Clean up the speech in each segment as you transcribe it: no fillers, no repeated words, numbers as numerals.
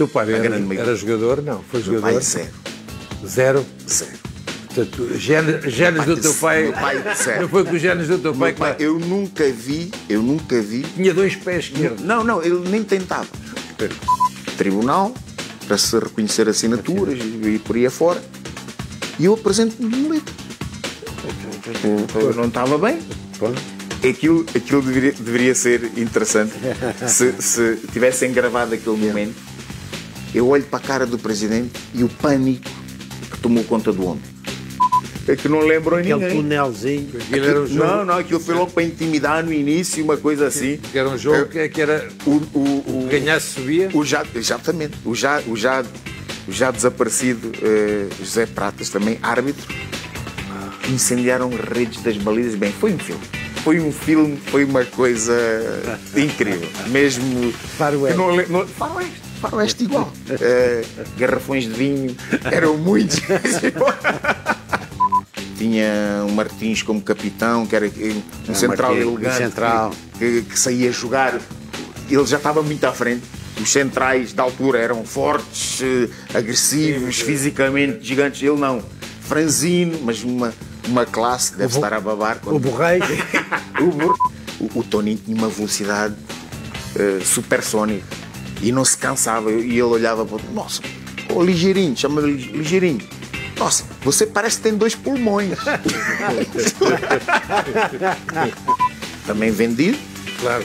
teu pai era jogador? Não, foi jogador? Meu pai, zero. Zero? Zero. Portanto, genes do teu pai... Meu pai, zero. Não foi com os genes do teu pai, Pai, eu nunca vi... Tinha 2 pés esquerdos. Não, ele nem tentava. Tribunal, para se reconhecer assinaturas e por aí afora. E eu apresento-me de muleta. Eu não estava bem. Aquilo deveria ser interessante se tivessem gravado aquele momento. Eu olho para a cara do presidente e o pânico que tomou conta do homem. É que não lembro a ninguém. Aquele tunelzinho. Era um jogo... Não, aquilo foi logo para intimidar no início, uma coisa assim. Que era um jogo que era... O ganhasse subia? Exatamente. O já desaparecido José Pratas, também árbitro, incendiaram redes das balizas. Bem, foi um filme, foi uma coisa incrível. Mesmo... Faroeste. Faroeste igual. Garrafões de vinho, eram muitos. Tinha um Martins como capitão, que era um central elegante, que saía a jogar. Ele já estava muito à frente. Os centrais da altura eram fortes, agressivos, fisicamente gigantes. Ele não. Franzino, mas uma classe, deve estar a babar. O Borreiro. O Toninho tinha uma velocidade supersónica e não se cansava. E ele olhava para o nossa, ligeirinho, chama-lhe ligeirinho. Nossa, você parece que tem 2 pulmões. Também vendido. Claro.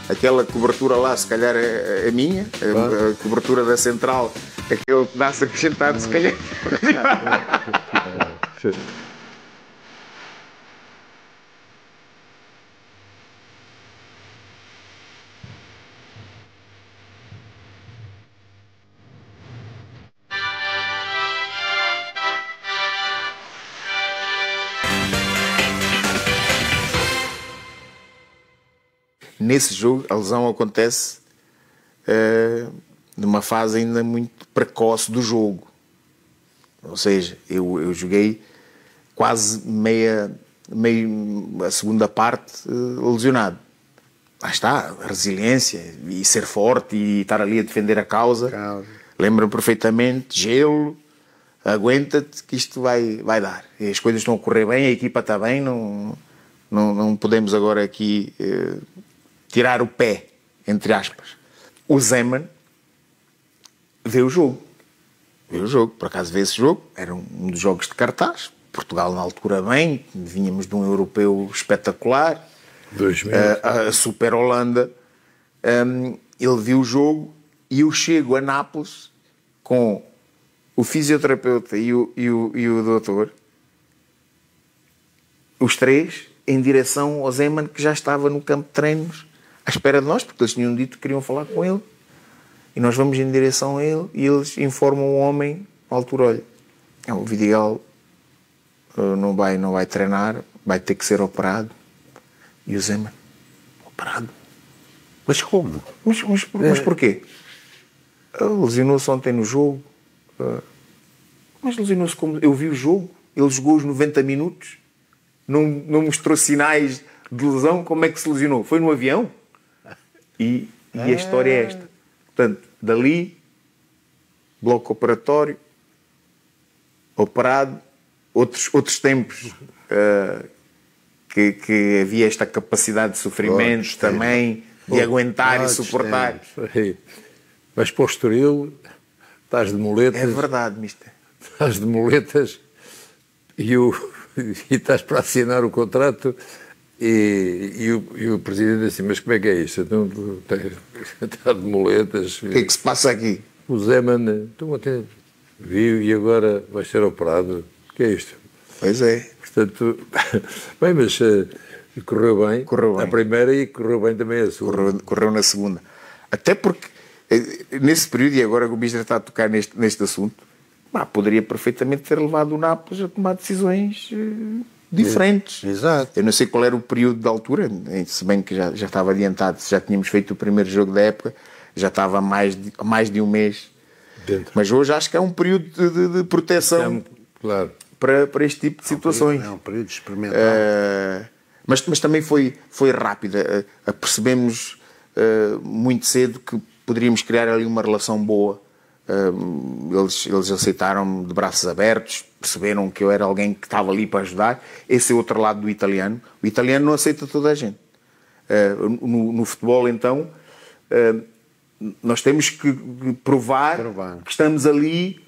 Aquela cobertura lá, se calhar é minha. A cobertura da central, aquele pedaço acrescentado, se calhar. Nesse jogo, a lesão acontece numa fase ainda muito precoce do jogo. Ou seja, eu joguei quase a segunda parte lesionado. Lá está, a resiliência e ser forte e estar ali a defender a causa. Lembro-me perfeitamente, gelo, aguenta-te que isto vai dar. E as coisas estão a correr bem, a equipa está bem, não podemos agora aqui... tirar o pé, entre aspas. O Zeman vê o jogo. Por acaso vê esse jogo. Era um dos jogos de cartaz. Portugal na altura bem. Vínhamos de um europeu espetacular. 2000. A Super Holanda. Ele viu o jogo e eu chego a Nápoles com o fisioterapeuta e o doutor. Os 3 em direção ao Zeman, que já estava no campo de treinos à espera de nós, porque eles tinham dito que queriam falar com ele. E nós vamos em direção a ele e eles informam o homem à altura, olha, o Vidigal não vai treinar, vai ter que ser operado. E o Zeman, operado? Mas como? Mas porquê? Lesionou-se ontem no jogo. Mas lesionou-se como? Eu vi o jogo, ele jogou os 90 minutos, não mostrou sinais de lesão. Como é que se lesionou? Foi no avião? E a história é esta. Portanto, dali, bloco operatório, operado, outros tempos que havia esta capacidade de sofrimento também, de aguentar e suportar. Mas para o Estoril, estás de muletas. É verdade, mister. Estás de muletas e estás para assinar o contrato. E o presidente assim, mas como é que é isto? Então, está de muletas. O que é que se passa aqui? O Zeman, viu e agora vai ser operado. O que é isto? Pois é. Portanto, bem, mas correu bem. Correu bem. A primeira e correu bem também a segunda. Correu na segunda. Até porque, nesse período, e agora o Ministro está a tocar neste assunto, poderia perfeitamente ter levado o Nápoles a tomar decisões... diferentes. Exato. Eu não sei qual era o período da altura, se bem que já estava adiantado, já tínhamos feito o primeiro jogo da época, já estava há mais de um mês. Dentro. Mas hoje acho que é um período de proteção claro. para este tipo de situações. É um período experimental. Mas também foi rápido. Apercebemos muito cedo que poderíamos criar ali uma relação boa. Eles aceitaram-me de braços abertos, perceberam que eu era alguém que estava ali para ajudar. Esse é outro lado do italiano. O italiano não aceita toda a gente. No futebol, então, nós temos que provar que estamos ali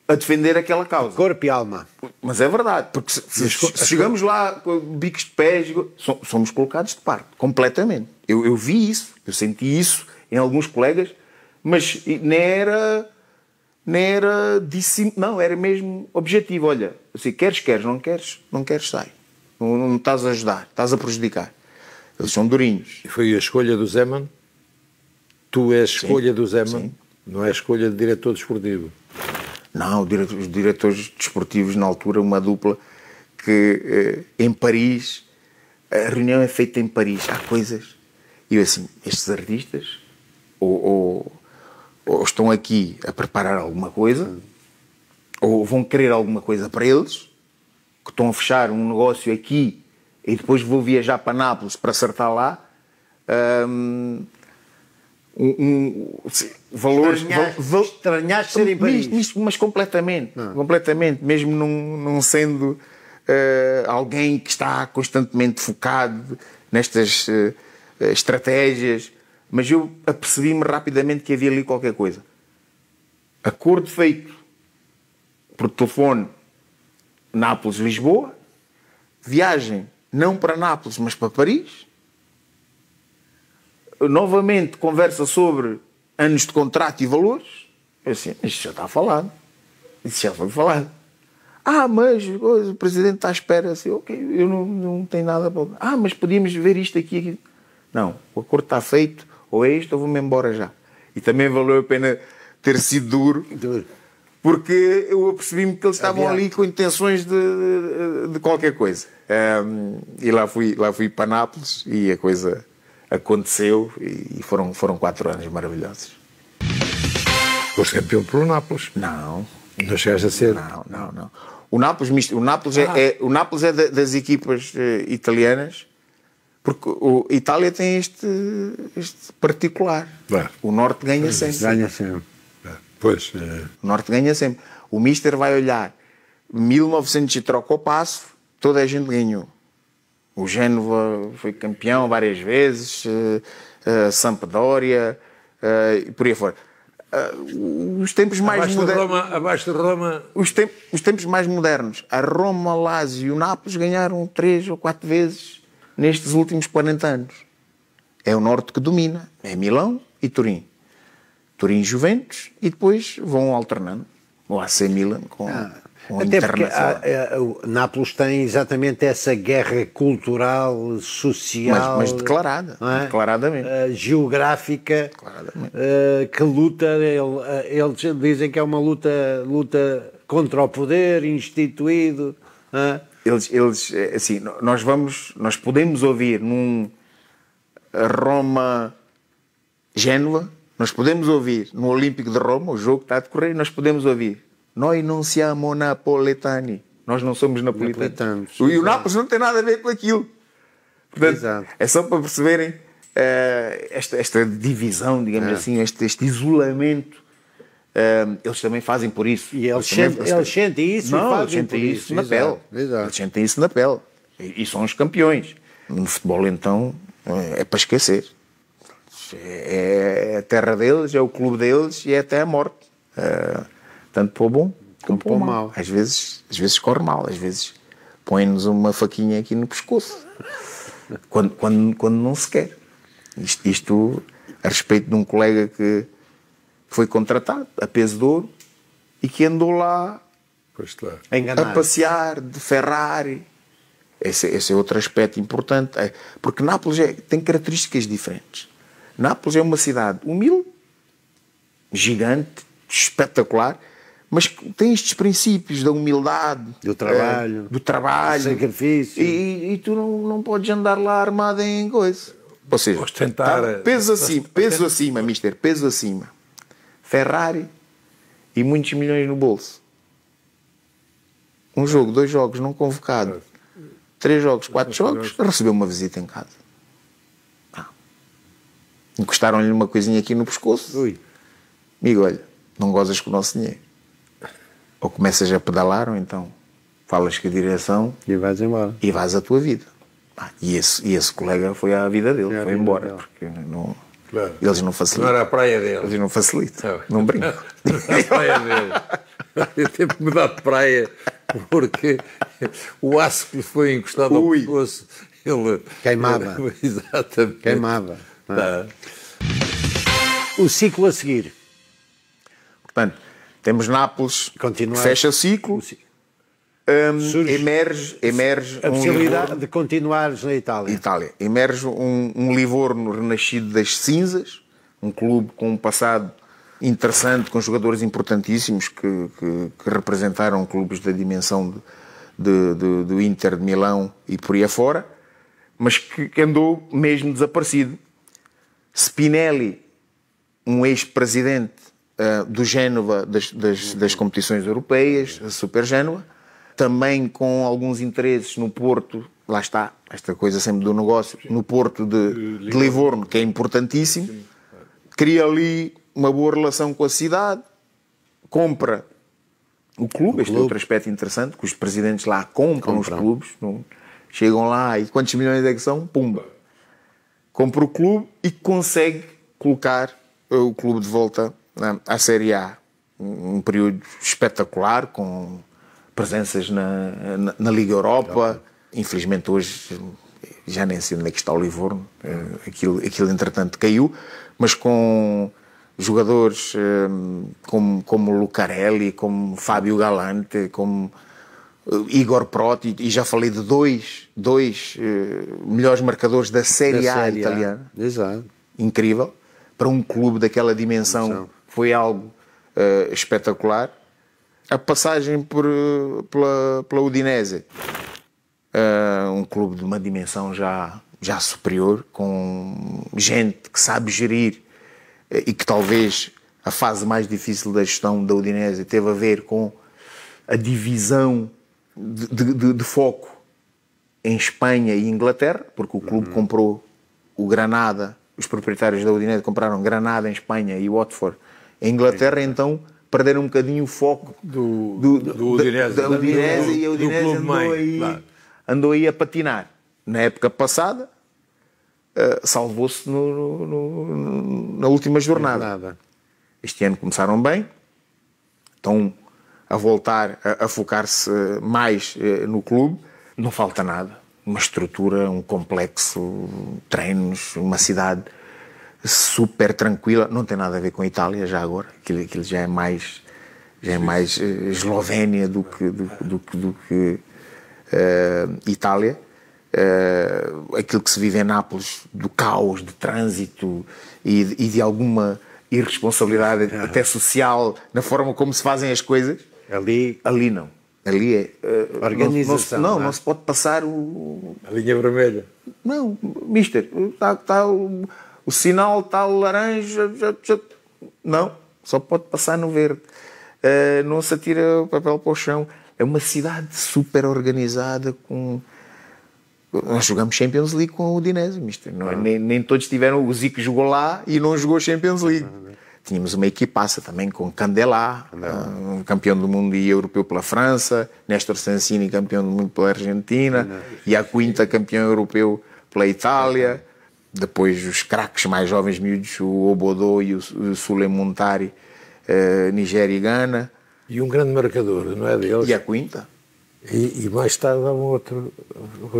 a defender aquela causa. Corpo e alma. Mas é verdade, porque se chegamos lá com bicos de pés, somos colocados de parte, completamente. Eu vi isso, eu senti isso em alguns colegas, mas nem era disso, não, era mesmo objetivo. Olha, assim, queres, não queres, sai. Não estás a ajudar, estás a prejudicar. Eles são durinhos. E foi a escolha do Zeman? Tu és a escolha do Zeman? Sim. Não é a escolha de diretor desportivo? Não, os diretores desportivos, na altura, uma dupla que em Paris, a reunião é feita em Paris, há coisas. E eu assim, estes artistas ou estão aqui a preparar alguma coisa, ou vão querer alguma coisa para eles, que estão a fechar um negócio aqui e depois vou viajar para Nápoles para acertar lá. Valores. Estranhaste ser em Paris. Mas completamente. Completamente. Mesmo não sendo alguém que está constantemente focado nestas estratégias. Mas eu apercebi-me rapidamente que havia ali qualquer coisa. Acordo feito por telefone Nápoles-Lisboa. Viagem não para Nápoles, mas para Paris. Novamente conversa sobre anos de contrato e valores. Eu assim, isto já está falado. Isso já foi falado. Mas o presidente está à espera. Assim, ok, eu não tenho nada para... mas podíamos ver isto aqui. Não, o acordo está feito. Ou é isto ou vou-me embora já. E também valeu a pena ter sido duro. Porque eu apercebi-me que eles estavam ali com intenções de qualquer coisa. E lá fui para Nápoles e a coisa aconteceu e foram 4 anos maravilhosos. Foste campeão pelo Nápoles? Não. Não chegaste a ser? Não. O Nápoles é das equipas italianas, porque a Itália tem este particular. O Norte ganha sempre. Ganha sempre. Pois. O Norte ganha sempre. O Mister vai olhar 1900 e troca o passo, toda a gente ganhou. O Génova foi campeão várias vezes, Sampdoria, e por aí fora. Os tempos mais modernos. Abaixo de Roma. Os tempos mais modernos. A Roma, Lazio e o Nápoles ganharam 3 ou 4 vezes nestes últimos 40 anos. É o Norte que domina. É Milão e Turim. Turim e Juventus e depois vão alternando. O AC Milan com o Internacional. O Nápoles tem exatamente essa guerra cultural, social... Mas declarada. É? Declaradamente. Geográfica. Que luta... Eles dizem que é uma luta contra o poder instituído. Eles assim, nós podemos ouvir num Roma-Génova, nós podemos ouvir no Olímpico de Roma, o jogo que está a decorrer, nós podemos ouvir nós não siamo napoletani, nós não somos napolitanos. E o Nápoles não tem nada a ver com aquilo. Portanto, é só para perceberem esta divisão, digamos assim, este isolamento. Eles também fazem por isso. E eles sentem isso eles sentem isso na pele. Eles sentem isso na pele. E são os campeões. No futebol, então, é para esquecer. É a terra deles, é o clube deles e é até a morte. Tanto para o bom como para o mal. Às vezes corre mal, às vezes põe-nos uma faquinha aqui no pescoço. Quando não se quer. Isto a respeito de um colega que foi contratado a peso de ouro e que andou lá a passear de Ferrari. Esse é outro aspecto importante. Porque Nápoles tem características diferentes. Nápoles é uma cidade humilde, gigante, espetacular, mas tem estes princípios da humildade, do trabalho, do sacrifício. E tu não podes andar lá armado em coisa. Ou seja, peso acima, mister, peso acima. Ferrari e muitos milhões no bolso. Um jogo, 2 jogos, não convocado. 3 jogos, 4 jogos, recebeu uma visita em casa. Encostaram-lhe uma coisinha aqui no pescoço. Ui. Amigo, olha, não gozas com o nosso dinheiro. Ou começas a pedalar, ou então falas com a direção E vais embora. e vais à tua vida. E esse colega foi à vida dele, foi embora. dele. Porque não, Claro. eles não Não facilitam. era a praia dele. Eles não facilitam. Não. Não brincam. Não era a praia dele. Eu tive que mudar de praia porque o aço que lhe foi encostado ao Ui. pescoço, ele... Queimava. Exatamente. Queimava. Tá. O ciclo a seguir. Portanto, temos Nápoles, Continuar. fecha ciclo, Surge emerge a possibilidade Livorno, de continuares na Itália. Itália. Emerge um Livorno renascido das cinzas, um clube com um passado interessante, com jogadores importantíssimos que representaram clubes da dimensão do Inter de Milão e por aí afora, mas que andou mesmo desaparecido. Spinelli, um ex-presidente do Génova das competições europeias, a Super Génova, também com alguns interesses no Porto, lá está, esta coisa sempre do negócio, no Porto de Livorno, que é importantíssimo, cria ali uma boa relação com a cidade, compra o clube, este é outro aspecto interessante, que os presidentes lá compram os clubes, chegam lá e quantos milhões é que são? Pumba! Compra o clube e consegue colocar o clube de volta à Série A. Um período espetacular, com presenças na Liga Europa. Infelizmente hoje já nem sei onde é que está o Livorno. Aquilo entretanto caiu, mas com jogadores como Lucarelli, como Fábio Galante, como Igor Proti, e já falei de dois melhores marcadores da Série A italiana. Exato. Incrível. Para um clube daquela dimensão foi algo espetacular. A passagem pela Udinese, um clube de uma dimensão já superior, com gente que sabe gerir, e que talvez a fase mais difícil da gestão da Udinese teve a ver com a divisão de foco em Espanha e Inglaterra, porque o clube comprou o Granada, os proprietários da Udinese compraram Granada em Espanha e Watford em Inglaterra, então perderam um bocadinho o foco Do Udinese. da Udinese, e a Do Udinese clube andou mãe, aí, claro. andou aí a patinar. Na época passada, salvou-se na última jornada. Nada. Este ano começaram bem, estão a voltar a focar-se mais no clube. Não falta nada. Uma estrutura, um complexo, treinos, uma cidade super tranquila. Não tem nada a ver com a Itália já agora. Aquilo já é mais Eslovénia do que Itália. Aquilo que se vive em Nápoles, do caos, de trânsito e de alguma irresponsabilidade até social na forma como se fazem as coisas. Ali não. Ali é organização. Não se pode passar A linha vermelha. Não, mister, tá o sinal está laranja, não, só pode passar no verde. Não se atira o papel para o chão. É uma cidade super organizada. Nós jogamos Champions League com a Udinese, mister. Não é? Nem todos tiveram. O Zico jogou lá e não jogou Champions League. Tínhamos uma equipaça também com Candelá, campeão do mundo e europeu pela França, Néstor Sansini, campeão do mundo pela Argentina, e a Quinta, campeão europeu pela Itália. Depois os craques mais jovens miúdos, o Obodô e o Sule Montari, Nigéria e Gana. E um grande marcador, não é deles? E a Quinta. E mais tarde há um outro.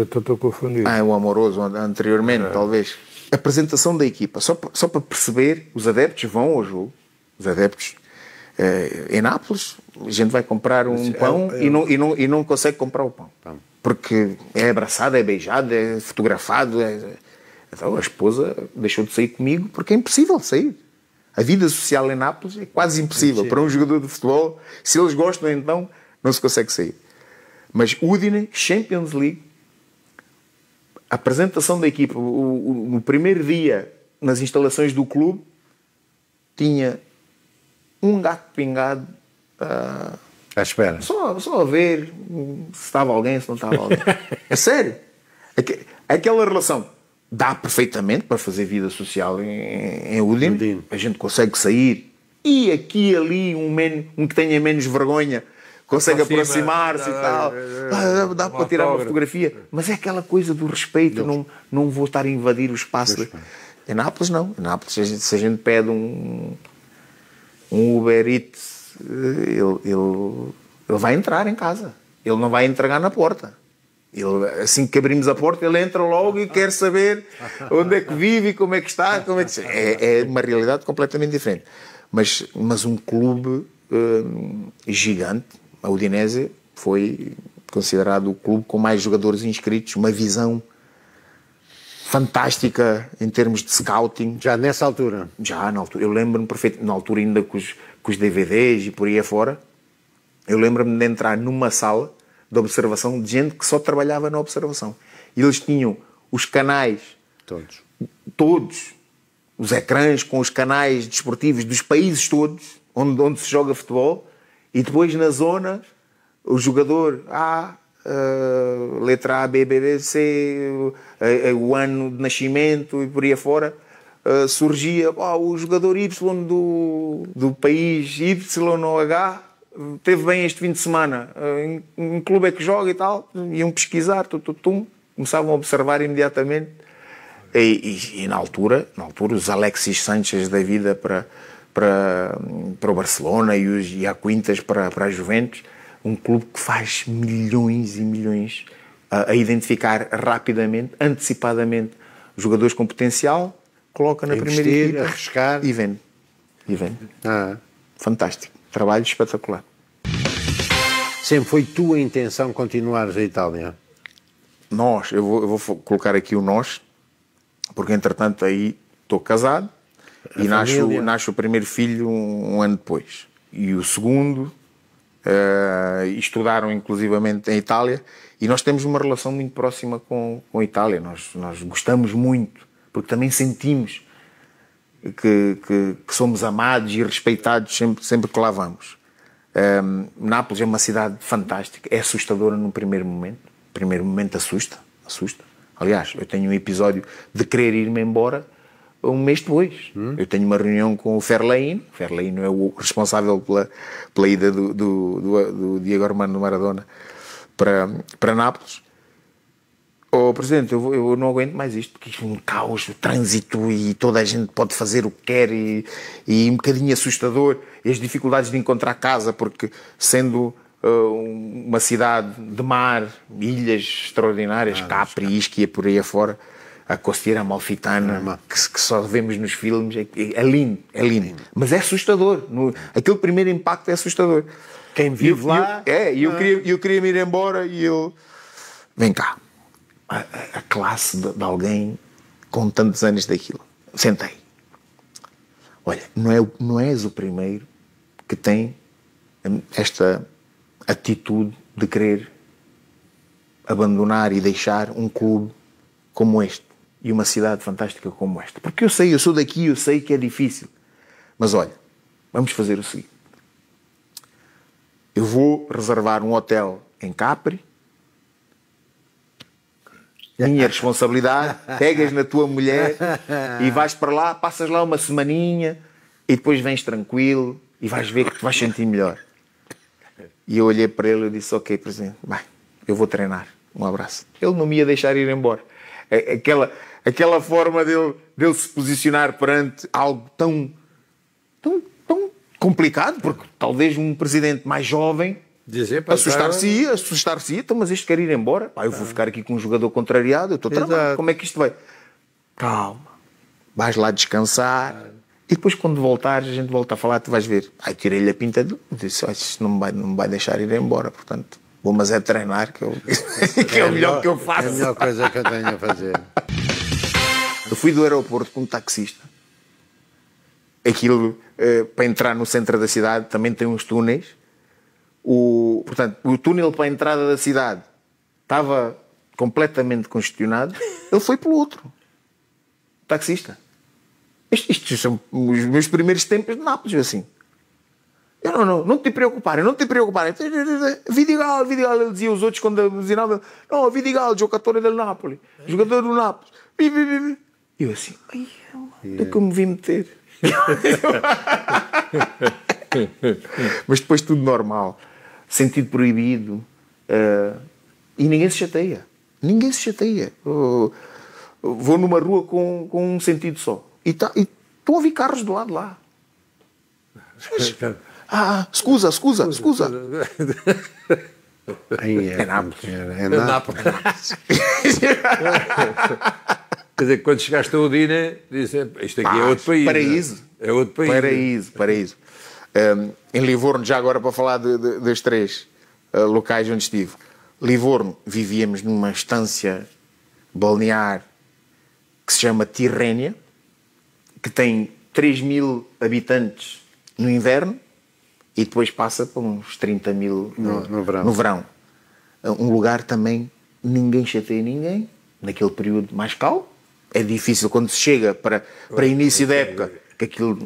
Estou confundido. O Amoroso, anteriormente, talvez. A apresentação da equipa, só para perceber, os adeptos vão ao jogo. Os adeptos em Nápoles, a gente vai comprar um pão e não consegue comprar o pão. Porque é abraçado, é beijado, é fotografado. Então a esposa deixou de sair comigo porque é impossível sair. A vida social em Nápoles é quase impossível. Para um jogador de futebol, se eles gostam, então não se consegue sair. Mas Udine, Champions League, a apresentação da equipa, no primeiro dia, nas instalações do clube, tinha um gato pingado À espera. só a ver se estava alguém, se não estava alguém. É sério. Aquela relação dá perfeitamente para fazer vida social em Udine. Udine. A gente consegue sair e aqui e ali um que tenha menos vergonha consegue aproximar-se e tal. Dá para tirar uma fotografia. Mas é aquela coisa do respeito, não vou estar a invadir o espaço. Em Nápoles não. Em Nápoles, se a gente pede um Uber Eats, ele vai entrar em casa. Ele não vai entregar na porta. Assim que abrimos a porta, ele entra logo e quer saber onde é que vive e como é que está. É uma realidade completamente diferente. Mas um clube gigante, a Udinese, foi considerado o clube com mais jogadores inscritos, uma visão fantástica em termos de scouting. Já nessa altura? Já na altura. Eu lembro-me perfeitamente, na altura ainda com os DVDs e por aí afora, eu lembro-me de entrar numa sala de observação de gente que só trabalhava na observação. E eles tinham os canais, todos, os ecrãs com os canais desportivos dos países todos, onde se joga futebol, e depois na zona, o jogador A, letra A, B, B, B, C, o ano de nascimento e por aí afora, surgia o jogador Y do país Y ou H, teve bem este fim de semana, em clube é que joga e tal, iam pesquisar, começavam a observar imediatamente. E na altura os Alexis Sanchez da vida para o Barcelona e a Quintas para a Juventus, um clube que faz milhões e milhões a identificar rapidamente, antecipadamente, jogadores com potencial, coloca na primeira equipa, arriscar e vende. Fantástico. Trabalho espetacular. Sempre foi tua intenção continuares a Itália? Eu vou colocar aqui o nós, porque entretanto aí estou casado e nasce o primeiro filho um ano depois. E o segundo, estudaram inclusivamente em Itália, e nós temos uma relação muito próxima com a Itália. Nós gostamos muito, porque também sentimos que somos amados e respeitados sempre que lá vamos. Nápoles é uma cidade fantástica, é assustadora no primeiro momento. No primeiro momento assusta. Aliás, eu tenho um episódio de querer ir-me embora um mês depois. Eu tenho uma reunião com o Ferlaino é o responsável pela ida do Diego Armando Maradona para Nápoles. Presidente, eu não aguento mais isto, porque isto é um caos, o trânsito, e toda a gente pode fazer o que quer, e um bocadinho assustador, e as dificuldades de encontrar casa, porque sendo uma cidade de mar, ilhas extraordinárias, Capri, Ischia, por aí afora, a Costiera Amalfitana, que só vemos nos filmes, é lindo. Mas é assustador. Aquele primeiro impacto é assustador. Quem vive lá... Eu queria me ir embora, e eu... Vem cá. A classe de alguém com tantos anos daquilo. Sentei. Olha, não és o primeiro que tem esta atitude de querer abandonar e deixar um clube como este e uma cidade fantástica como esta. Porque eu sou daqui, eu sei que é difícil. Mas olha, vamos fazer o seguinte. Eu vou reservar um hotel em Capri. Minha responsabilidade, pegas na tua mulher e vais para lá, passas lá uma semaninha e depois vens tranquilo e vais ver que te vais sentir melhor. E eu olhei para ele e disse: ok, presidente, eu vou treinar, um abraço. Ele não me ia deixar ir embora. Aquela forma dele se posicionar perante algo tão complicado, porque talvez um presidente mais jovem assustar-se-ia, então, mas este quer ir embora. Eu vou ficar aqui com um jogador contrariado, eu estou tramado, como é que isto vai? Calma, vais lá descansar, e depois quando voltares, a gente volta a falar, tu vais ver. Tirei-lhe a pinta disse: isto não me vai deixar ir embora, portanto, vou mas é treinar, que é o melhor que eu faço. É a melhor coisa que eu tenho a fazer. Eu fui do aeroporto com um taxista. Aquilo, para entrar no centro da cidade, também tem uns túneis. Portanto, o túnel para a entrada da cidade estava completamente congestionado. Ele foi pelo outro. O taxista. Estes são os meus primeiros tempos de Nápoles, assim. Não te preocuparem. Vidigal, ele dizia os outros quando diziam: não, Vidigal, jogador do Nápoles, jogador do Nápoles. E eu assim, onde é que eu me vim meter? Mas depois tudo normal. Sentido proibido. E ninguém se chateia. Ninguém se chateia. Vou numa rua com um sentido só. E estão a vir carros do lado de lá. Scusa. É Nápoles. É Nápoles. Quer dizer, quando chegaste a Udine, disse, isto aqui é outro país. Paraíso. Né? É outro país. Paraíso. Em Livorno, já agora para falar das 3 locais onde estive. Livorno, vivíamos numa estância balnear que se chama Tirrénia, que tem 3.000 habitantes no inverno e depois passa para uns 30.000 no verão. Um lugar também, ninguém chateia ninguém, naquele período mais calmo. É difícil quando se chega para início da época, que aquilo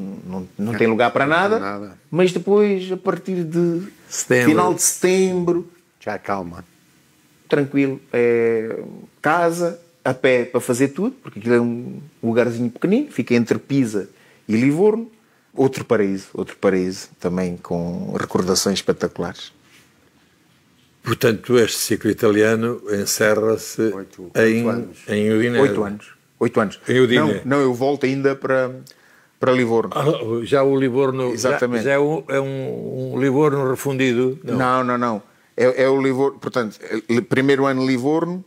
não tem lugar para nada, mas depois, a partir de final de setembro, já calma. Tranquilo, é casa, a pé para fazer tudo, porque aquilo é um lugarzinho pequenino, fica entre Pisa e Livorno. Outro paraíso, também com recordações espetaculares. Portanto, este ciclo italiano encerra-se em Udinese. 8 anos. Em Udine. Não, eu volto ainda para Livorno. Já o Livorno. Exatamente. Já é um Livorno refundido? Não. É o Livorno. Portanto, primeiro ano Livorno.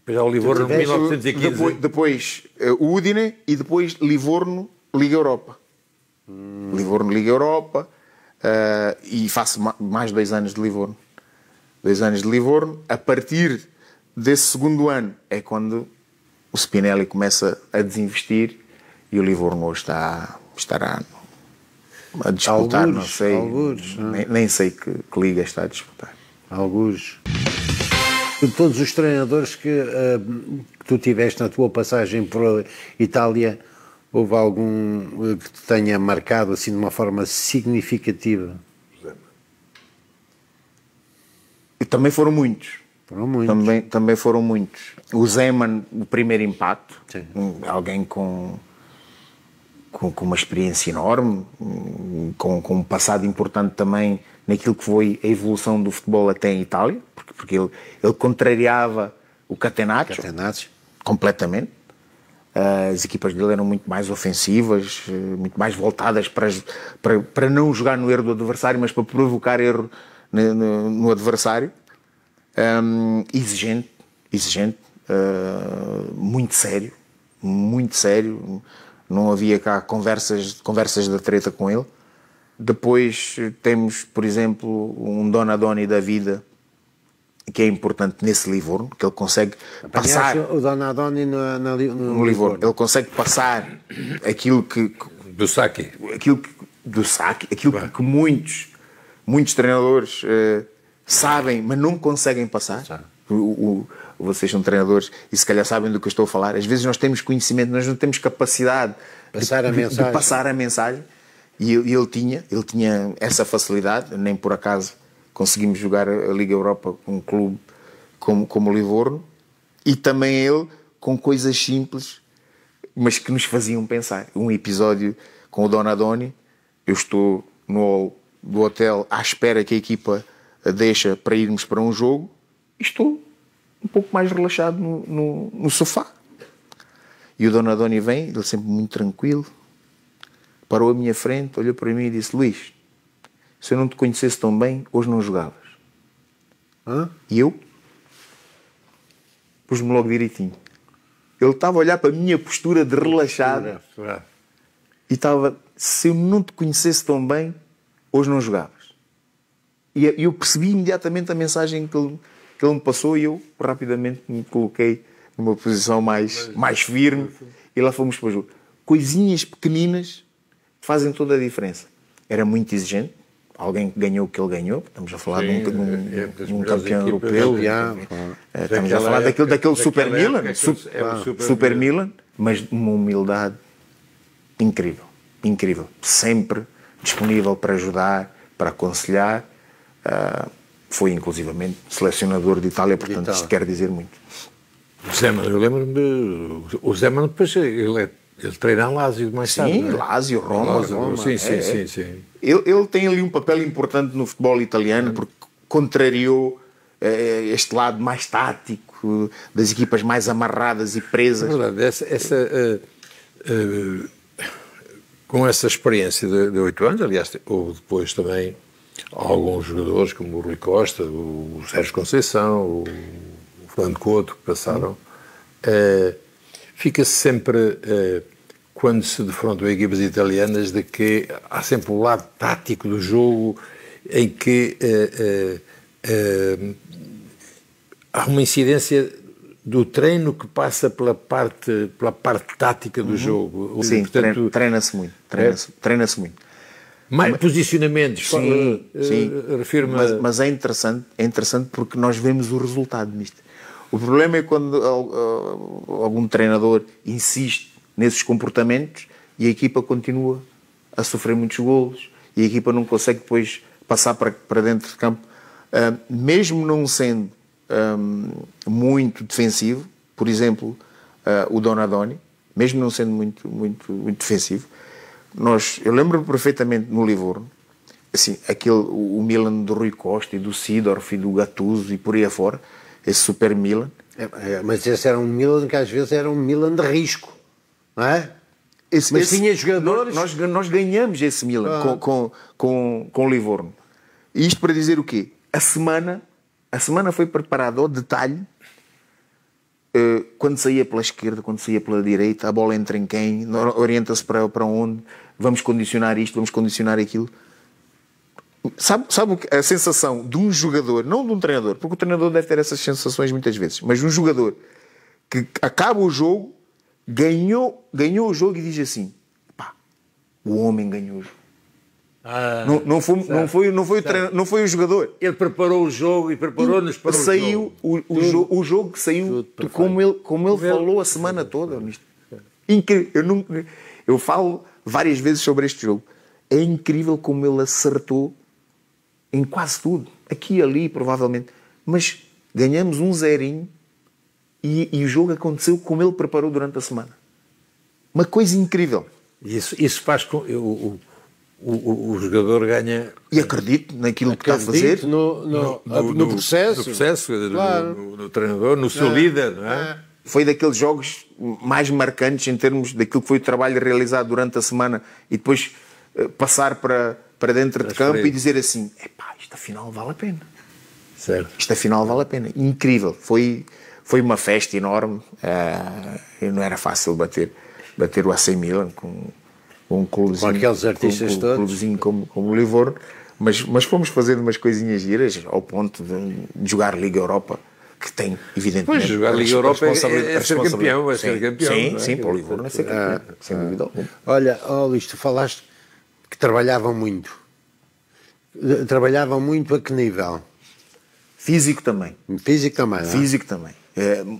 Já o Livorno de 1915. Depois o Udine e depois Livorno, Liga Europa. Livorno, Liga Europa. E faço mais 2 anos de Livorno. 2 anos de Livorno. A partir desse segundo ano é quando o Spinelli começa a desinvestir e o Livorno hoje estará a disputar, algures, não sei, nem sei que liga está a disputar. Algures. De todos os treinadores que tu tiveste na tua passagem por Itália, houve algum que te tenha marcado assim de uma forma significativa? E também foram muitos. Também foram muitos. O Zeman, o primeiro impacto, alguém com uma experiência enorme, com um passado importante também naquilo que foi a evolução do futebol até em Itália, porque ele contrariava o Catenaccio completamente. As equipas dele eram muito mais ofensivas, muito mais voltadas para não jogar no erro do adversário, mas para provocar erro no adversário. Exigente, muito sério, não havia cá conversas da treta com ele. Depois temos, por exemplo, um Donadoni da vida, que é importante nesse Livorno, que ele consegue passar o Donadoni no Livorno. Ele consegue passar aquilo que do saque, aquilo que muitos treinadores sabem, mas não conseguem passar. Vocês são treinadores e se calhar sabem do que eu estou a falar. Às vezes nós temos conhecimento, nós não temos capacidade de passar a mensagem. E ele tinha essa facilidade. Nem por acaso conseguimos jogar a Liga Europa com um clube como o Livorno. E também ele com coisas simples, mas que nos faziam pensar. Um episódio com o Donadoni. Eu estou no hall do hotel à espera que a equipa deixa para irmos para um jogo, e estou um pouco mais relaxado no sofá. E o Donadoni vem, ele sempre muito tranquilo, parou à minha frente, olhou para mim e disse: Luís, se eu não te conhecesse tão bem, hoje não jogavas. E eu pus-me logo direitinho. Ele estava a olhar para a minha postura de relaxado e estava: se eu não te conhecesse tão bem, hoje não jogavas. E eu percebi imediatamente a mensagem que ele me passou e eu rapidamente me coloquei numa posição mais firme e lá fomos para o jogo. Coisinhas pequeninas fazem toda a diferença. Era muito exigente. Alguém que ganhou o que ele ganhou. Estamos a falar de um campeão europeu. Estamos a falar daquele Super Milan. Super Milan. Mas de uma humildade incrível. Incrível. Sempre disponível para ajudar, para aconselhar. Foi inclusivamente selecionador de Itália, portanto isto quer dizer muito. O Zeman, eu lembro-me o Zeman, depois ele treina a Lazio mais tarde. Sim, Lazio, Roma. Sim. Ele tem ali um papel importante no futebol italiano porque contrariou este lado mais tático, das equipas mais amarradas e presas. É verdade, com essa experiência de 8 anos, aliás, houve depois também alguns jogadores como o Rui Costa, o Sérgio Conceição, o Fernando Couto, que passaram. Fica-se sempre, quando se defrontam equipas italianas, de que há sempre o lado tático do jogo em que há uma incidência do treino que passa pela parte tática do jogo. Sim, portanto, treina-se muito. Treina-se muito. Mais posicionamentos. Sim. Refiro-me mas é interessante porque nós vemos o resultado nisto. O problema é quando algum treinador insiste nesses comportamentos e a equipa continua a sofrer muitos golos e a equipa não consegue depois passar para dentro de campo. Mesmo não sendo muito defensivo, por exemplo, o Donadoni, mesmo não sendo muito defensivo, eu lembro-me perfeitamente no Livorno, assim, o Milan do Rui Costa e do Seedorf e do Gattuso e por aí afora, esse super Milan. Mas esse era um Milan que às vezes era um Milan de risco, não é? Mas tinha jogadores... Nós ganhamos esse Milan com o Livorno. E isto para dizer o quê? A semana foi preparada ao detalhe, quando saía pela esquerda, quando saía pela direita, a bola entra em quem, orienta-se para onde, vamos condicionar isto, vamos condicionar aquilo. Sabe a sensação de um jogador, não de um treinador, porque o treinador deve ter essas sensações muitas vezes, mas de um jogador que acaba o jogo, ganhou o jogo e diz assim: pá, o homem ganhou o jogo. Não foi o jogador. Ele preparou o jogo e preparou-nos para o jogo que saiu como ele falou a semana toda. Incrível. Eu falo várias vezes sobre este jogo. É incrível como ele acertou em quase tudo. Aqui e ali, provavelmente. Mas ganhamos 1-0 e o jogo aconteceu como ele preparou durante a semana. Uma coisa incrível. Isso faz com... O jogador ganha... E acredito naquilo que está a fazer. No processo. Claro. No treinador, no seu líder, não é? Foi daqueles jogos mais marcantes em termos daquilo que foi o trabalho realizado durante a semana e depois passar para dentro de campo e dizer assim: epá, isto afinal vale a pena. Certo. Isto afinal vale a pena. Incrível. Foi uma festa enorme. Não era fácil bater o AC Milan com um clubezinho, com aqueles artistas todos, um clubezinho como o Livorno, mas fomos fazendo umas coisinhas giras ao ponto de jogar Liga Europa, que tem, evidentemente... Pois, jogar Liga Europa é ser campeão, Sim, para o Livorno é ser campeão, sem dúvida alguma. Olha, Luís, tu falaste que trabalhavam muito. Trabalhavam muito a que nível? Físico também. Físico também, não é? Físico também.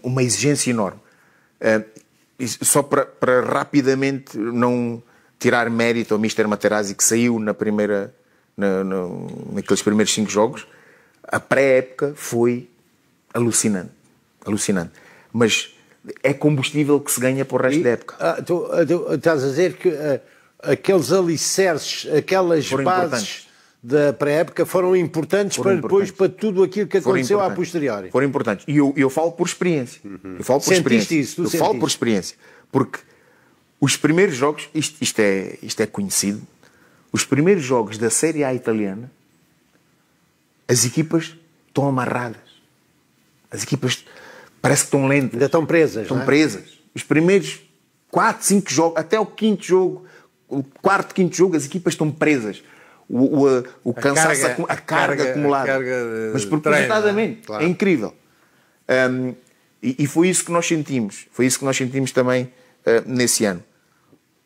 Uma exigência enorme. Só para rapidamente não tirar mérito ao Mr. Materazzi, que saiu naqueles primeiros 5 jogos, a pré-época foi alucinante. Mas é combustível que se ganha para o resto da época. Tu estás a dizer que aqueles alicerces, aquelas bases da pré-época foram importantes para tudo aquilo que aconteceu a posteriori. Foram importantes. E eu falo por experiência. Eu falo por experiência. Porque os primeiros jogos, isto é conhecido, os primeiros jogos da Série A italiana, as equipas estão amarradas. As equipas parece que estão lentas. Ainda estão presas. Estão presas. Os primeiros 4, 5 jogos, até o 5º jogo, o 4º, 5º jogo, as equipas estão presas. O cansaço, a carga acumulada. Mas propositadamente. Claro. É incrível. E foi isso que nós sentimos. Foi isso que nós sentimos também nesse ano.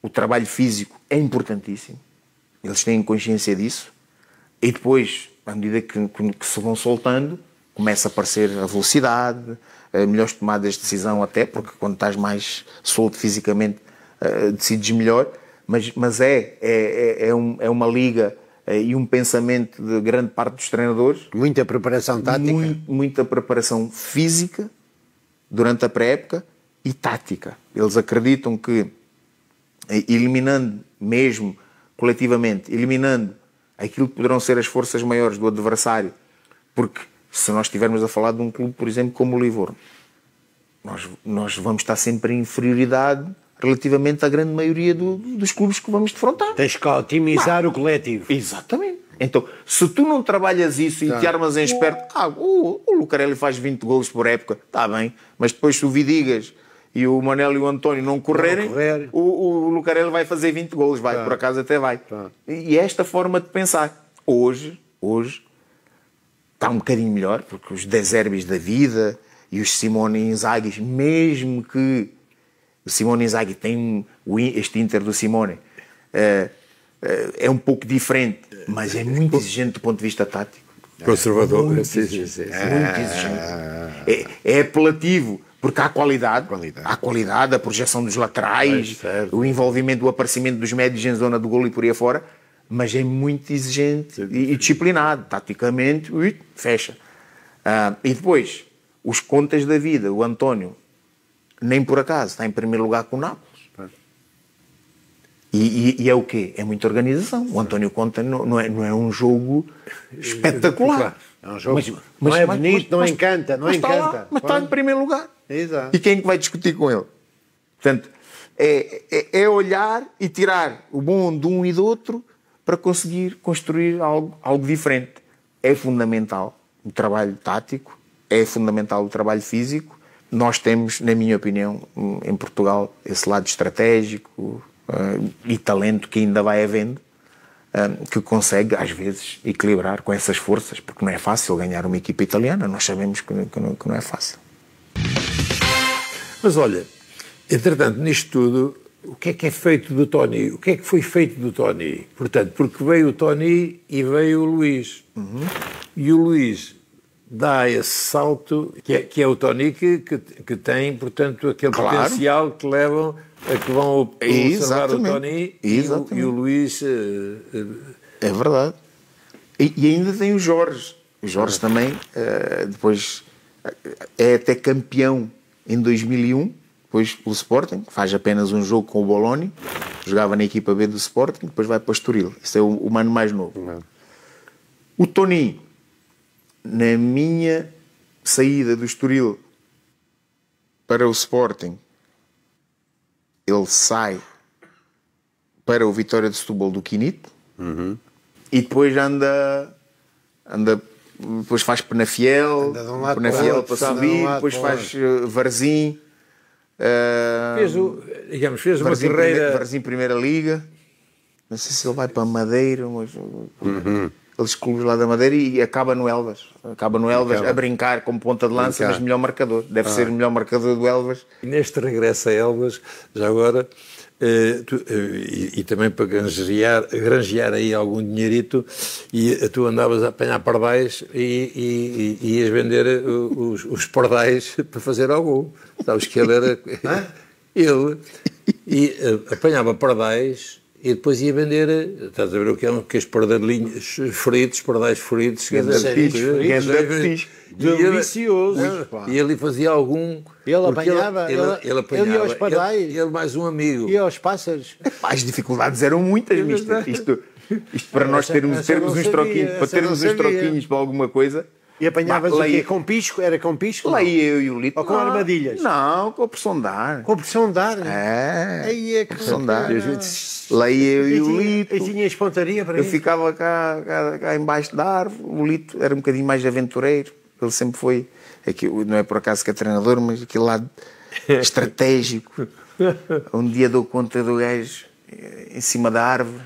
O trabalho físico é importantíssimo. Eles têm consciência disso. E depois, à medida que se vão soltando, começa a aparecer a velocidade, melhores tomadas de decisão até, porque quando estás mais solto fisicamente, decides melhor. Mas é uma liga e um pensamento de grande parte dos treinadores. Muita preparação tática. Muita preparação física durante a pré-época e tática. Eles acreditam que, eliminando mesmo coletivamente, eliminando aquilo que poderão ser as forças maiores do adversário, porque se nós estivermos a falar de um clube, por exemplo, como o Livorno, nós vamos estar sempre em inferioridade relativamente à grande maioria dos clubes que vamos defrontar. Tens que otimizar o coletivo. Exatamente. Então, se tu não trabalhas isso e te armas em esperto, o Lucarelli faz 20 golos por época, está bem, mas depois se o Vidigas e o Manel e o António não correrem, o Lucarelli vai fazer 20 golos, por acaso até vai. E esta forma de pensar, hoje está um bocadinho melhor, porque os De Zerbis da vida e os Simone Inzaghi, mesmo que o Simone Inzaghi tem este Inter do Simone, é um pouco diferente, mas é muito exigente do ponto de vista tático. Conservador. Muito exigente. É apelativo, porque há qualidade. Há qualidade, a projeção dos laterais, o envolvimento, o aparecimento dos médios em zona do golo e por aí afora, mas é muito exigente e disciplinado. Taticamente, fecha. E depois, os contas da vida, o António, nem por acaso, está em primeiro lugar com o Nápoles. E é o quê? É muita organização. O António Conta não é um jogo espetacular. É um jogo, mas não é bonito, não encanta. Não encanta. Mas está em primeiro lugar. Exato. E quem é que vai discutir com ele? Portanto, é olhar e tirar o bom de um e do outro para conseguir construir algo diferente. É fundamental o trabalho tático, é fundamental o trabalho físico. Nós temos, na minha opinião, em Portugal, esse lado estratégico e talento que ainda vai havendo, que consegue, às vezes, equilibrar com essas forças, porque não é fácil ganhar uma equipa italiana, nós sabemos que não é fácil. Mas olha, entretanto, nisto tudo, o que é feito do Tony? O que é que foi feito do Tony? Portanto, porque veio o Tony e veio o Luís. E o Luís dá esse salto, que é o Tony que tem, portanto, aquele potencial que levam a que vão observar o Tony e o Luís. É verdade. E ainda tem o Jorge. O Jorge também, depois, é até campeão em 2001, depois pelo Sporting, faz apenas um jogo com o Bologna, jogava na equipa B do Sporting, depois vai para o Estoril. Esse é o mano mais novo. O Tony, na minha saída do Estoril para o Sporting, ele sai para o Vitória de Setúbal do Quinito e depois anda depois faz Penafiel, Penafiel para subir, depois faz Varzim, fez uma carreira. Varzim Primeira Liga, não sei se ele vai para Madeira, mas aqueles clubes lá da Madeira, e acaba no Elvas a brincar como ponta de lança, mas melhor marcador, deve ser o melhor marcador do Elvas. E neste regresso a Elvas, já agora, e também para granjear aí algum dinheirito, e tu andavas a apanhar pardais e ias vender os pardais para fazer algum. Sabes que ele era... ele apanhava pardais e depois ia vender, estás a ver o que é, que os pardais fritos, delicioso. E ele fazia algum... Ele apanhava, ele ia aos pardais. Ele mais um amigo. E aos pássaros. As dificuldades eram muitas, mister. Isto para nós termos uns troquinhos, para termos uns troquinhos para alguma coisa. E apanhavas o quê? Com pisco? Era com pisco? Lá ia eu e o Lito. Ou com armadilhas? Não, com a pressão de ar. Com a pressão de ar? É. Com a pressão de ar. Lá ia eu e o Lito. E tinha espontaria para isso? Eu ficava cá embaixo da árvore. O Lito era um bocadinho mais aventureiro. Ele sempre foi, não é por acaso que é treinador, mas aquele lado estratégico. Um dia dou conta do gajo em cima da árvore.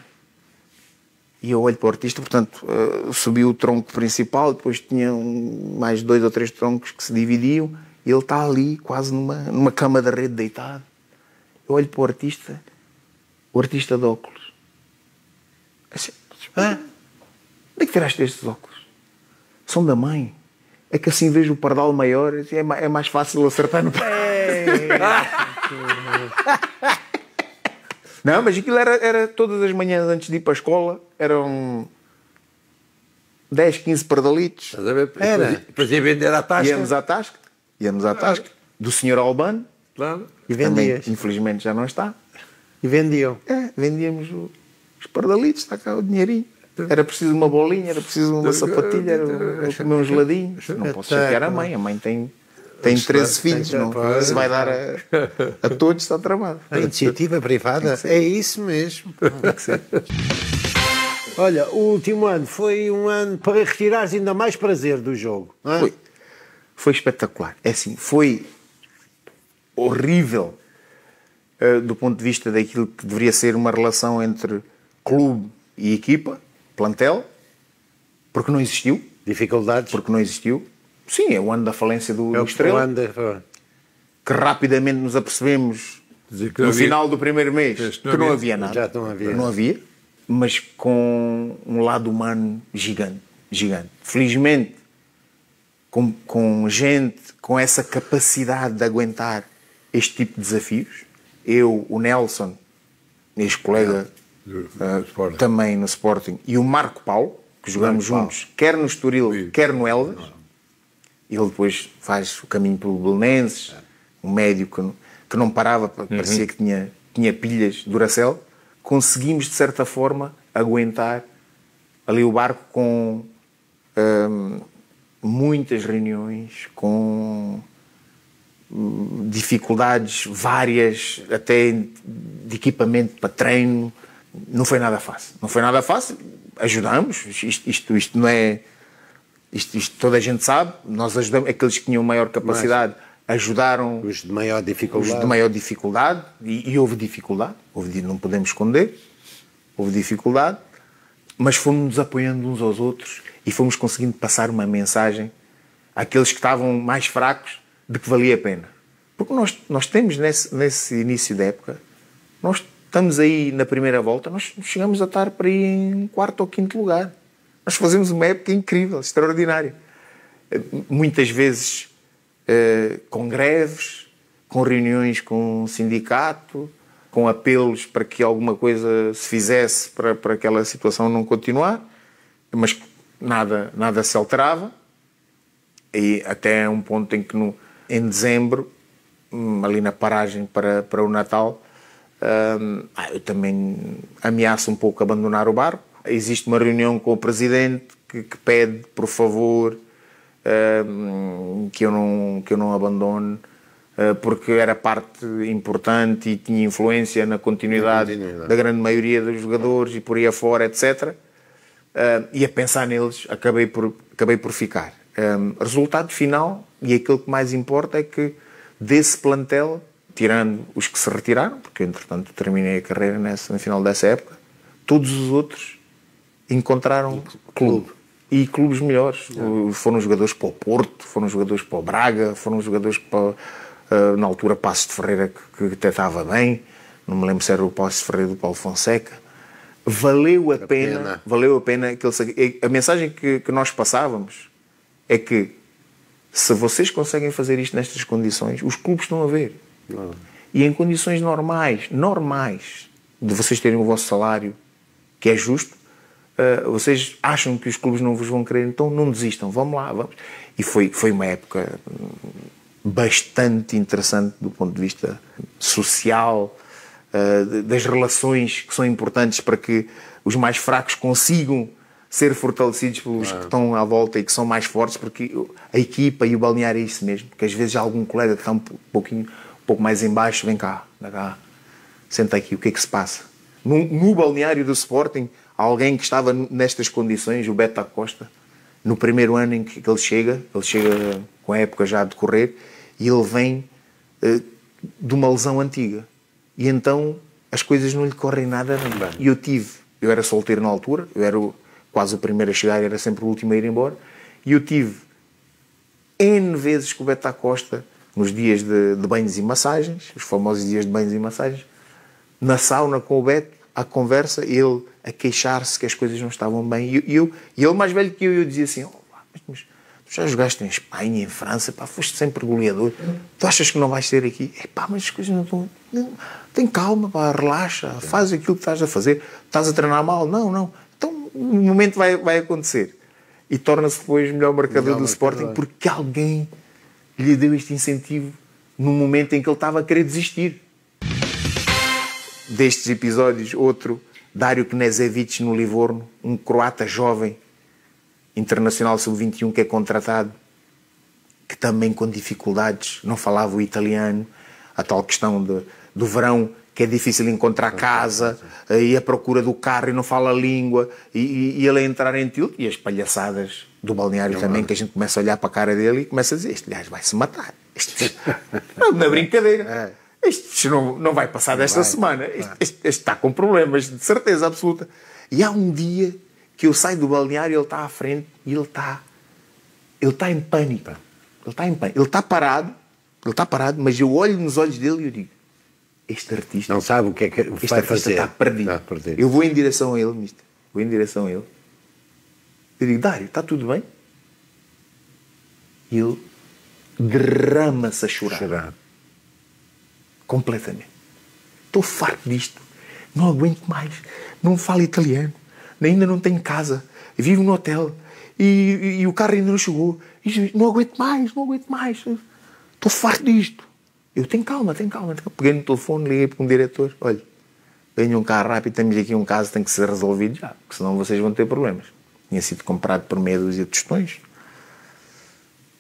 E eu olho para o artista, portanto, subiu o tronco principal, depois tinha mais 2 ou 3 troncos que se dividiam, e ele está ali, quase numa cama da rede, deitado. Eu olho para o artista de óculos. Assim, onde é que tiraste estes óculos? São da mãe. É que assim vejo o pardal maior, é mais fácil acertar no pé. Não, mas aquilo era todas as manhãs antes de ir para a escola, eram 10, 15 pardalitos. Estás a ver? Depois ia vender à tasca. Íamos à tasca. do Sr. Albano. Claro. E Também, vendias. infelizmente já não está. E vendiam. Vendíamos os pardalitos, está cá o dinheirinho. Era preciso uma bolinha, era preciso uma sapatilha, era comer uns geladinhos. Não posso chatear a mãe tem 13 filhos, não se vai dar a todos, está tramado. A iniciativa privada é isso mesmo. Olha, o último ano foi um ano para retirares ainda mais prazer do jogo. Não é? Foi espetacular. É assim, foi horrível do ponto de vista daquilo que deveria ser uma relação entre clube e equipa, plantel, porque não existiu. Dificuldades? Porque não existiu. Sim, é o ano da falência do Estrela. Que rapidamente nos apercebemos no final do primeiro mês que não havia nada. Já não havia. Mas com um lado humano gigante. Felizmente, com gente com essa capacidade de aguentar este tipo de desafios. Eu, o Nelson, ex-colega também no Sporting, e o Marco Paulo, que jogamos juntos, quer no Estoril, quer no Elvas. Ele depois faz o caminho pelo Belenenses, um médio que não parava, parecia que tinha pilhas Duracell. Conseguimos, de certa forma, aguentar ali o barco com muitas reuniões, com dificuldades várias, até de equipamento para treino. Não foi nada fácil. Ajudamos. Isto não é... Isto toda a gente sabe. Nós ajudamos. Aqueles que tinham maior capacidade ajudaram os de maior dificuldade. E houve dificuldade. Não podemos esconder. Houve dificuldade. Mas fomos-nos apoiando uns aos outros e fomos conseguindo passar uma mensagem àqueles que estavam mais fracos de que valia a pena. Porque nós temos nesse início da época, nós estamos aí na primeira volta, nós chegamos a estar para ir em 4º ou 5º lugar. Nós fazemos uma época incrível, extraordinária. Muitas vezes com greves, com reuniões com o sindicato, com apelos para que alguma coisa se fizesse para aquela situação não continuar, mas nada se alterava. E até um ponto em que em dezembro, ali na paragem para o Natal, eu também ameaço um pouco abandonar o barco. Existe uma reunião com o presidente que pede, por favor, que eu não abandone, porque era parte importante e tinha influência na continuidade da grande maioria dos jogadores e por aí afora, etc. E a pensar neles, acabei por ficar. Resultado final, e aquilo que mais importa, é que desse plantel, tirando os que se retiraram, porque entretanto terminei a carreira no final dessa época, todos os outros encontraram clube. E clubes melhores. Foram jogadores para o Porto, foram jogadores para o Braga, foram jogadores para, na altura, Passos de Ferreira, que até estava bem. Não me lembro se era o Passos de Ferreira do Paulo Fonseca. Valeu a pena. A mensagem que nós passávamos é que, se vocês conseguem fazer isto nestas condições, os clubes estão a ver. E em condições normais, de vocês terem o vosso salário, que é justo, vocês acham que os clubes não vos vão querer, então não desistam, vamos lá, vamos. E foi uma época bastante interessante do ponto de vista social, das relações que são importantes para que os mais fracos consigam ser fortalecidos pelos que estão à volta e que são mais fortes, porque a equipa e o balneário é isso mesmo, porque às vezes há algum colega que está um pouco mais em baixo, vem cá, senta aqui, o que é que se passa? No balneário do Sporting, alguém que estava nestas condições, o Beto Acosta, no primeiro ano em que ele chega com a época já a decorrer, e ele vem de uma lesão antiga. E então as coisas não lhe correm nada bem. E eu era solteiro na altura, eu era quase o primeiro a chegar, era sempre o último a ir embora, e eu tive N vezes com o Beto Acosta, nos dias de banhos e massagens, os famosos dias de banhos e massagens, na sauna com o Beto, à conversa, ele a queixar-se que as coisas não estavam bem. E ele, mais velho que eu dizia assim: mas tu já jogaste em Espanha, em França, foste sempre goleador, tu achas que não vais ser aqui? Mas as coisas não estão... Tem calma, relaxa, faz aquilo que estás a fazer. Estás a treinar mal? Não. Então, no momento vai acontecer. E torna-se depois o melhor marcador do Sporting, porque alguém lhe deu este incentivo num momento em que ele estava a querer desistir. Destes episódios, outro, Dario Knežević no Livorno, um croata jovem, internacional sub-21 que é contratado, que também com dificuldades, não falava o italiano, a tal questão do verão, que é difícil encontrar casa, e a procura do carro e não fala a língua, e ele a entrar em tilt, e as palhaçadas do balneário também, que a gente começa a olhar para a cara dele e começa a dizer, este gajo vai se matar. Na brincadeira. Este não vai passar desta semana. Este está com problemas, de certeza absoluta. E há um dia que eu saio do balneário, ele está à frente e ele está em pânico. Ele está parado, mas eu olho nos olhos dele e eu digo, este artista... Não sabe o que é que vai fazer. Está perdido. Eu vou em direção a ele, mister. Vou em direção a ele. Eu digo, Dário, está tudo bem? E ele derrama-se a chorar. Completamente. Estou farto disto. Não aguento mais. Não falo italiano. Ainda não tenho casa. Vivo no hotel. E o carro ainda não chegou. E não aguento mais. Estou farto disto. Eu tenho calma. Peguei no telefone, liguei para um diretor. Olha, venha um carro rápido, temos aqui um caso que tem que ser resolvido já, porque senão vocês vão ter problemas. Tinha sido comprado por meia dúzia de tostões.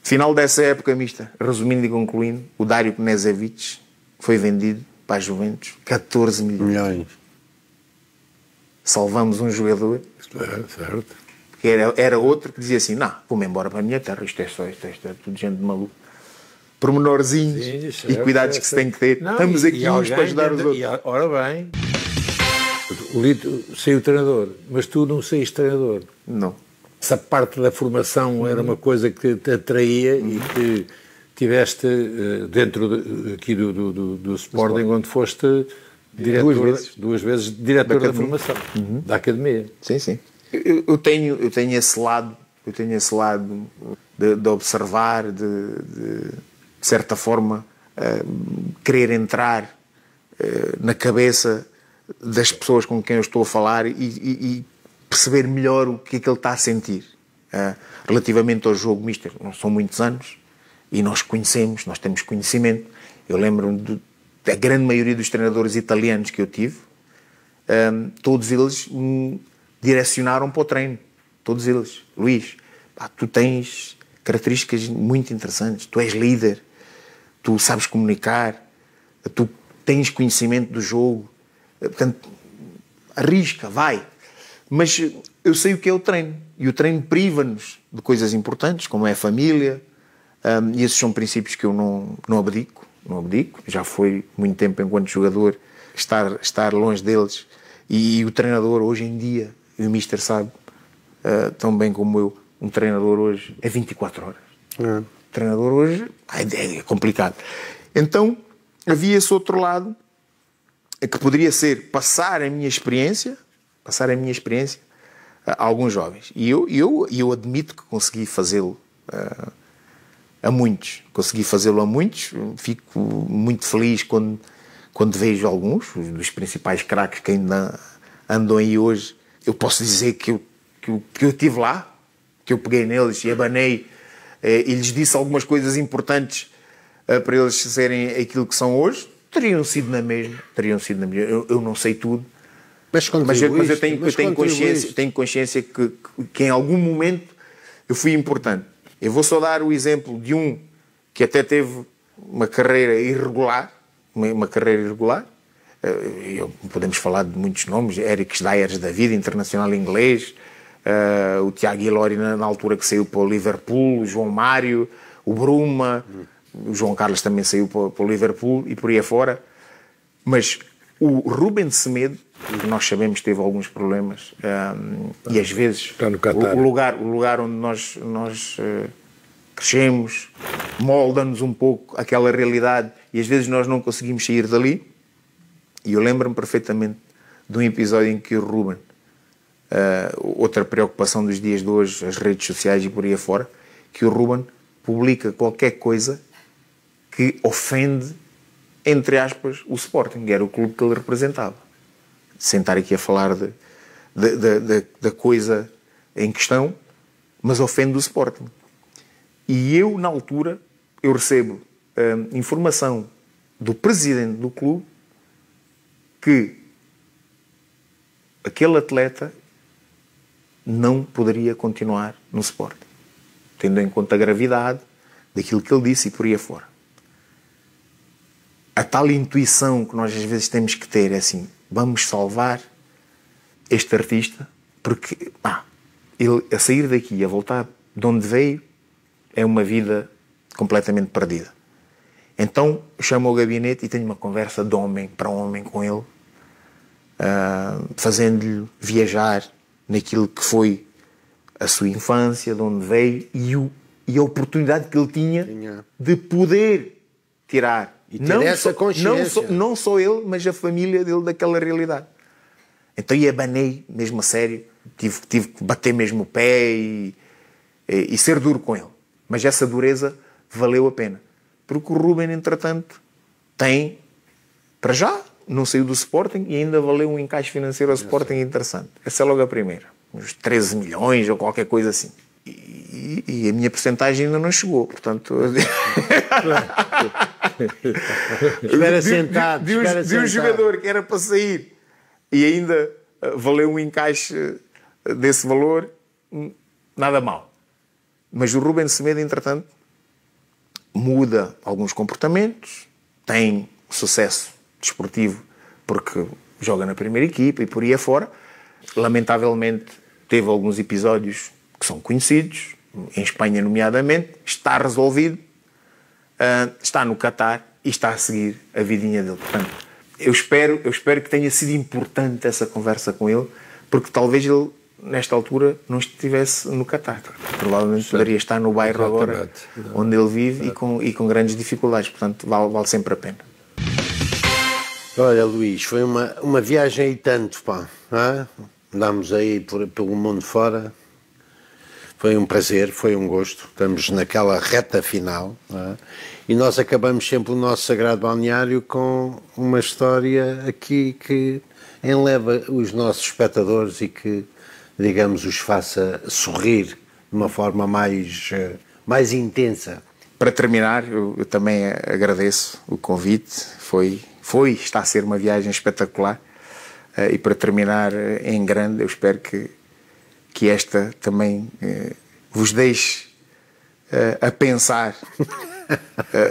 Final dessa época mista, resumindo e concluindo, o Dario Knežević foi vendido para a Juventus 14 milhões. Salvamos um jogador. Certo. Que era outro que dizia assim, não, vou-me embora para a minha terra, isto é tudo gente de maluco. Pormenorzinhos e cuidados que se tem que ter. Não, estamos aqui uns para ajudar os outros. Ora bem, o Lito saiu treinador, mas tu não saíste treinador. Não. Essa parte da formação era uma coisa que te atraía e que tiveste dentro aqui do Sporting, onde foste diretor, duas vezes diretor da formação, da academia. Sim. Eu tenho esse lado, de observar, de certa forma, querer entrar na cabeça das pessoas com quem eu estou a falar e perceber melhor o que é que ele está a sentir. Relativamente ao jogo mister, não são muitos anos e nós temos conhecimento. Eu lembro-me da grande maioria dos treinadores italianos que eu tive, todos eles me direcionaram para o treino. Todos eles. Luís, tu tens características muito interessantes. Tu és líder, tu sabes comunicar, tu tens conhecimento do jogo. Portanto, arrisca, vai. Mas eu sei o que é o treino. E o treino priva-nos de coisas importantes, como é a família. E esses são princípios que eu não abdico. Já foi muito tempo enquanto jogador estar longe deles. E o treinador hoje em dia, e o mister sabe, tão bem como eu, um treinador hoje é 24 horas. O treinador hoje é complicado. Então havia esse outro lado que poderia ser passar a minha experiência a alguns jovens. E eu admito que consegui fazê-lo a muitos. Fico muito feliz quando vejo alguns dos principais craques que ainda andam aí hoje. Eu posso dizer que eu estive lá, que eu peguei neles e abanei e lhes disse algumas coisas importantes para eles serem aquilo que são hoje. Teriam sido na mesma. Eu não sei tudo. Mas eu tenho consciência que em algum momento eu fui importante. Eu vou só dar o exemplo de um que até teve uma carreira irregular. Podemos falar de muitos nomes, Eric Dyers da vida, internacional inglês, o Tiago Ilori na altura que saiu para o Liverpool, o João Mário, o Bruma, o João Carlos também saiu para o Liverpool e por aí afora. Mas o Ruben Semedo, que nós sabemos que teve alguns problemas, e às vezes o lugar onde nós crescemos molda-nos um pouco aquela realidade e às vezes nós não conseguimos sair dali. E eu lembro-me perfeitamente de um episódio em que o Ruben, outra preocupação dos dias de hoje, as redes sociais e por aí afora, que o Ruben publica qualquer coisa que ofende, entre aspas, o Sporting, que era o clube que ele representava. Sem estar aqui a falar da coisa em questão, mas ofende o Sporting. E eu, na altura, eu recebo informação do presidente do clube que aquele atleta não poderia continuar no Sporting, tendo em conta a gravidade daquilo que ele disse e por aí afora. A tal intuição que nós às vezes temos que ter é assim, vamos salvar este artista, porque ele a sair daqui e a voltar de onde veio é uma vida completamente perdida. Então chamo ao gabinete e tenho uma conversa de homem para homem com ele, fazendo-lhe viajar naquilo que foi a sua infância, de onde veio e a oportunidade que ele tinha de poder tirar e ter essa consciência. Não só ele, mas a família dele daquela realidade. Então abanei mesmo a sério, tive que bater mesmo o pé e ser duro com ele. Mas essa dureza valeu a pena. Porque o Ruben, entretanto, tem, para já, não saiu do Sporting e ainda valeu um encaixe financeiro ao Sporting interessante. Essa é logo a primeira. Uns 13 milhões ou qualquer coisa assim. E a minha porcentagem ainda não chegou, portanto... Espera sentado. De um jogador que era para sair e ainda valeu um encaixe desse valor, nada mal. Mas o Ruben Semedo, entretanto, muda alguns comportamentos, tem sucesso desportivo porque joga na primeira equipa e por aí afora. Lamentavelmente teve alguns episódios que são conhecidos, em Espanha nomeadamente, está resolvido, está no Qatar e está a seguir a vidinha dele. Portanto, eu espero que tenha sido importante essa conversa com ele, porque talvez ele, nesta altura, não estivesse no Qatar. Provavelmente poderia estar no bairro agora, onde ele vive e com grandes dificuldades. Portanto, vale sempre a pena. Olha, Luís, foi uma viagem e tanto, pá. Andámos aí pelo mundo fora. Foi um prazer, foi um gosto. Estamos naquela reta final. E nós acabamos sempre o nosso sagrado balneário com uma história aqui que enleva os nossos espectadores e que, digamos, os faça sorrir de uma forma mais intensa. Para terminar, eu também agradeço o convite. Está a ser uma viagem espetacular. E para terminar em grande, eu espero que esta também vos deixe a pensar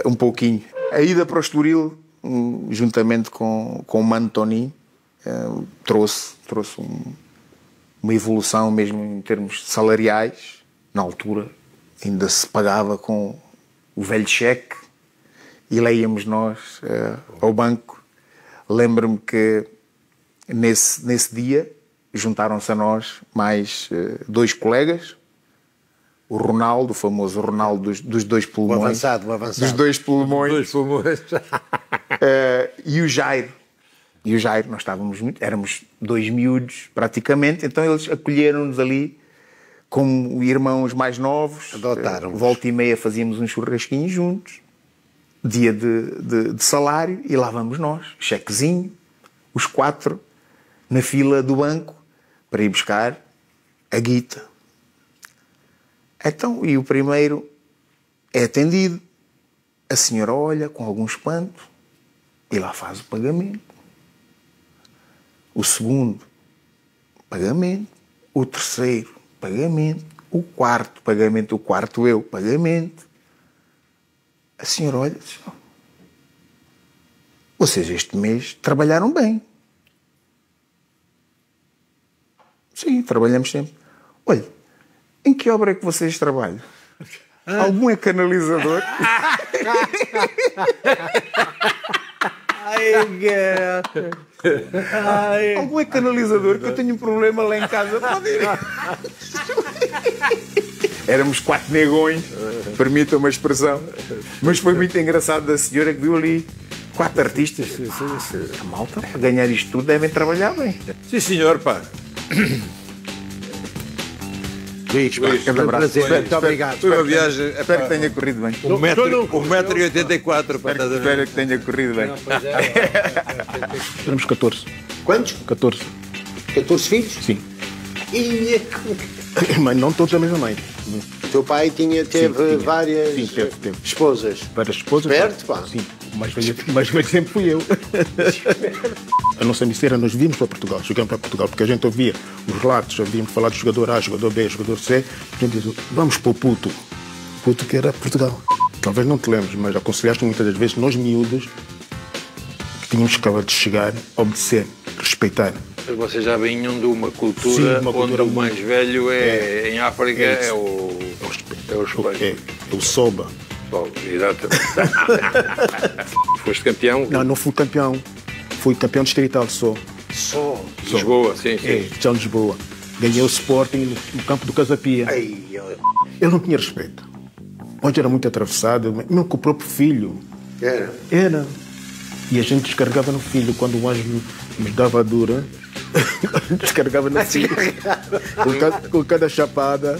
um pouquinho. A ida para o Estoril, juntamente com o Mano Toninho, trouxe uma evolução mesmo em termos salariais. Na altura ainda se pagava com o velho cheque e lá íamos nós ao banco. Lembro-me que nesse dia juntaram-se a nós mais 2 colegas, o Ronaldo, o famoso Ronaldo dos 2 pulmões. O avançado. Dos 2 pulmões. 2 pulmões. E o Jairo. Nós éramos 2 miúdos praticamente, então eles acolheram-nos ali como irmãos mais novos. Adotaram-nos. Volta e meia fazíamos uns churrasquinhos juntos, dia de salário, e lá vamos nós, chequezinho, os 4 na fila do banco para ir buscar a guita. Então, e o primeiro é atendido, a senhora olha com algum espanto e lá faz o pagamento. O segundo, pagamento. O terceiro, pagamento. O quarto, pagamento. O quarto eu, pagamento. A senhora olha e diz: vocês este mês trabalharam bem. Sim, trabalhamos sempre. Olha, em que obra é que vocês trabalham? Algum é canalizador? Algum é canalizador, que eu tenho um problema lá em casa. Pode ir. Éramos 4 negões, permitam-me a expressão, mas foi muito engraçado da senhora que viu ali 4 artistas. A malta, para ganhar isto tudo, devem trabalhar bem. Sim, senhor, pá. Luís, grande abraço. muito obrigado. Foi uma viagem. Espero que tenha corrido bem. 1,84 m. Espero que tenha corrido bem. Éramos 14. Quantos? 14. 14 filhos? Sim. E... Mas não todos da mesma mãe. teu pai teve várias teve. esposas. Várias esposas. Esperto, pá. Sim, o mais velho sempre fui eu. A nossa missão era nós vimos para Portugal, chegamos para Portugal, porque a gente ouvia os relatos, ouvíamos falar do jogador A, jogador B, jogador C, a gente dizia, vamos para o Puto que era Portugal. Talvez não te lembres, mas aconselhaste muitas das vezes nós miúdos que tínhamos que acabar de chegar, obedecer, respeitar. Mas vocês já vinham de uma cultura, onde o mais velho em África é o respeito. É o soba. Bom, exatamente. Foste campeão? Não fui campeão. Fui campeão distrital só. Lisboa, sim. Já Lisboa. Ganhei o Sporting no campo do Casapia. Ele não tinha respeito. Hoje era muito atravessado, mesmo com o próprio filho. Era. E a gente descarregava no filho. Quando o anjo nos dava a dura, descarregava no filho. Com cada chapada.